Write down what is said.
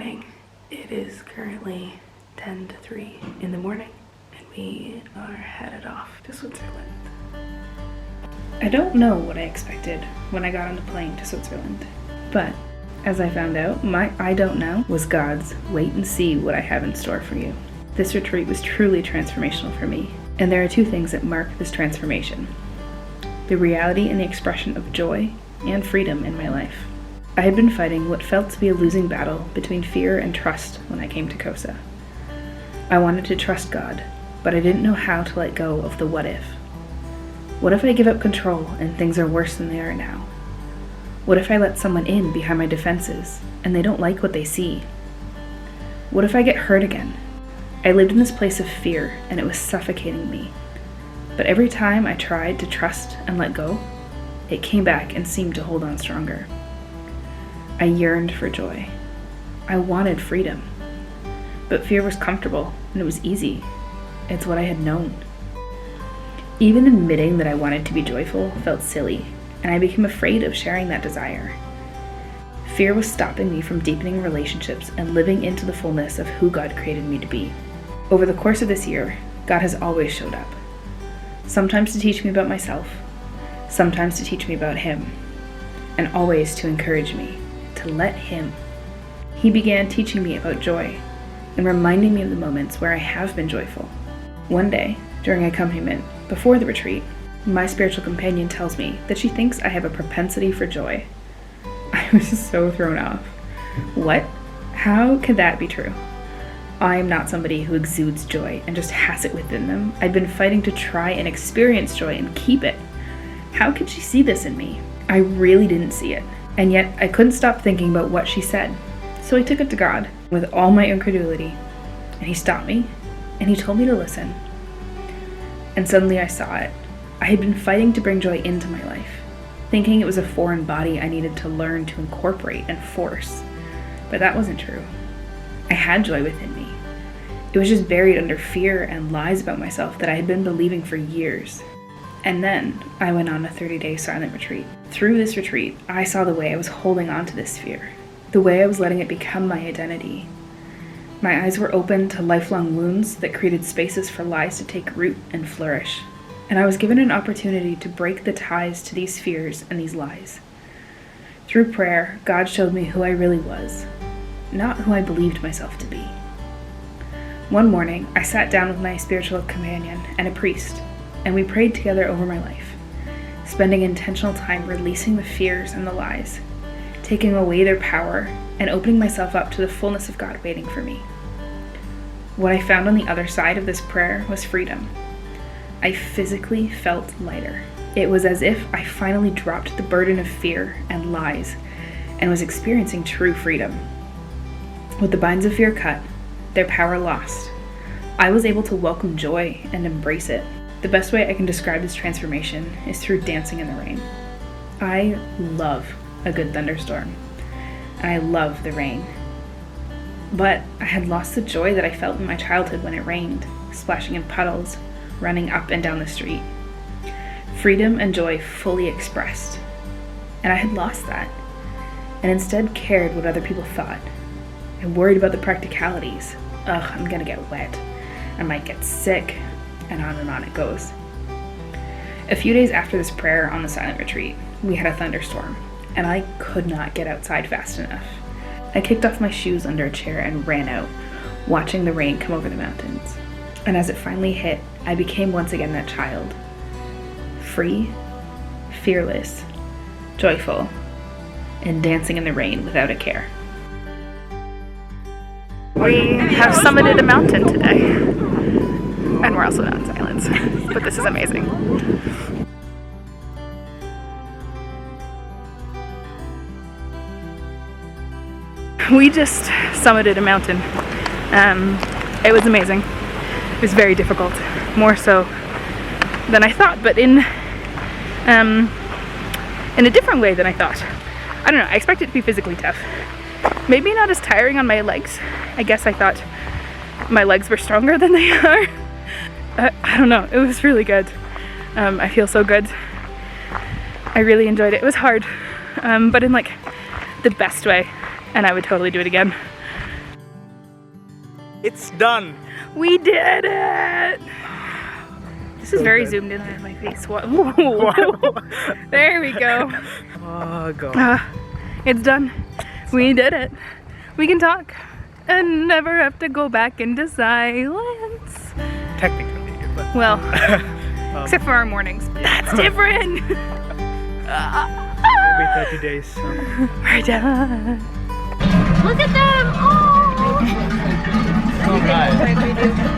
morning. It is currently 10 to 3 in the morning and we are headed off to Switzerland. I don't know what I expected when I got on the plane to Switzerland, but as I found out, my I don't know was God's wait and see what I have in store for you. This retreat was truly transformational for me, and there are two things that mark this transformation: the reality and the expression of joy and freedom in my life. I had been fighting what felt to be a losing battle between fear and trust when I came to Kosa. I wanted to trust God, but I didn't know how to let go of the what if. What if I give up control and things are worse than they are now? What if I let someone in behind my defenses and they don't like what they see? What if I get hurt again? I lived in this place of fear and it was suffocating me. But every time I tried to trust and let go, it came back and seemed to hold on stronger. I yearned for joy. I wanted freedom. But fear was comfortable and it was easy. It's what I had known. Even admitting that I wanted to be joyful felt silly, and I became afraid of sharing that desire. Fear was stopping me from deepening relationships and living into the fullness of who God created me to be. Over the course of this year, God has always showed up. Sometimes to teach me about myself, sometimes to teach me about Him, and always to encourage me to let Him. He began teaching me about joy and reminding me of the moments where I have been joyful. One day, during accompaniment, before the retreat, my spiritual companion tells me that she thinks I have a propensity for joy. I was so thrown off. What? How could that be true? I am not somebody who exudes joy and just has it within them. I'd been fighting to try and experience joy and keep it. How could she see this in me? I really didn't see it. And yet I couldn't stop thinking about what she said. So I took it to God with all my incredulity, and He stopped me and He told me to listen. And suddenly I saw it. I had been fighting to bring joy into my life, thinking it was a foreign body I needed to learn to incorporate and force. But that wasn't true. I had joy within me. It was just buried under fear and lies about myself that I had been believing for years. And then I went on a 30-day silent retreat. Through this retreat, I saw the way I was holding on to this fear, the way I was letting it become my identity. My eyes were open to lifelong wounds that created spaces for lies to take root and flourish. And I was given an opportunity to break the ties to these fears and these lies. Through prayer, God showed me who I really was, not who I believed myself to be. One morning, I sat down with my spiritual companion and a priest, and we prayed together over my life, spending intentional time releasing the fears and the lies, taking away their power, and opening myself up to the fullness of God waiting for me. What I found on the other side of this prayer was freedom. I physically felt lighter. It was as if I finally dropped the burden of fear and lies and was experiencing true freedom. With the binds of fear cut, their power lost, I was able to welcome joy and embrace it. The best way I can describe this transformation is through dancing in the rain. I love a good thunderstorm, and I love the rain. But I had lost the joy that I felt in my childhood when it rained, splashing in puddles, running up and down the street. Freedom and joy fully expressed. And I had lost that, and instead cared what other people thought. I worried about the practicalities. I'm gonna get wet. I might get sick, and on it goes. A few days after this prayer on the silent retreat, we had a thunderstorm, and I could not get outside fast enough. I kicked off my shoes under a chair and ran out, watching the rain come over the mountains. And as it finally hit, I became once again that child. Free, fearless, joyful, and dancing in the rain without a care. We have summited a mountain today, and we're also not in silence, but this is amazing. We just summited a mountain. It was amazing. It was very difficult, more so than I thought, but in a different way than I thought. I don't know, I expected it to be physically tough. Maybe not as tiring on my legs. I guess I thought my legs were stronger than they are. I don't know, it was really good. I feel so good. I really enjoyed it. It was hard, but in like the best way, and I would totally do it again. It's done. We did it! This is So very good. zoomed in on my face. What? Whoa. There we go. Oh god. It's done. We did it. We can talk and never have to go back into silence. Technically, but Well, except for our mornings. That's different. maybe 30 days. So. We're done. Look at them! Oh! All right.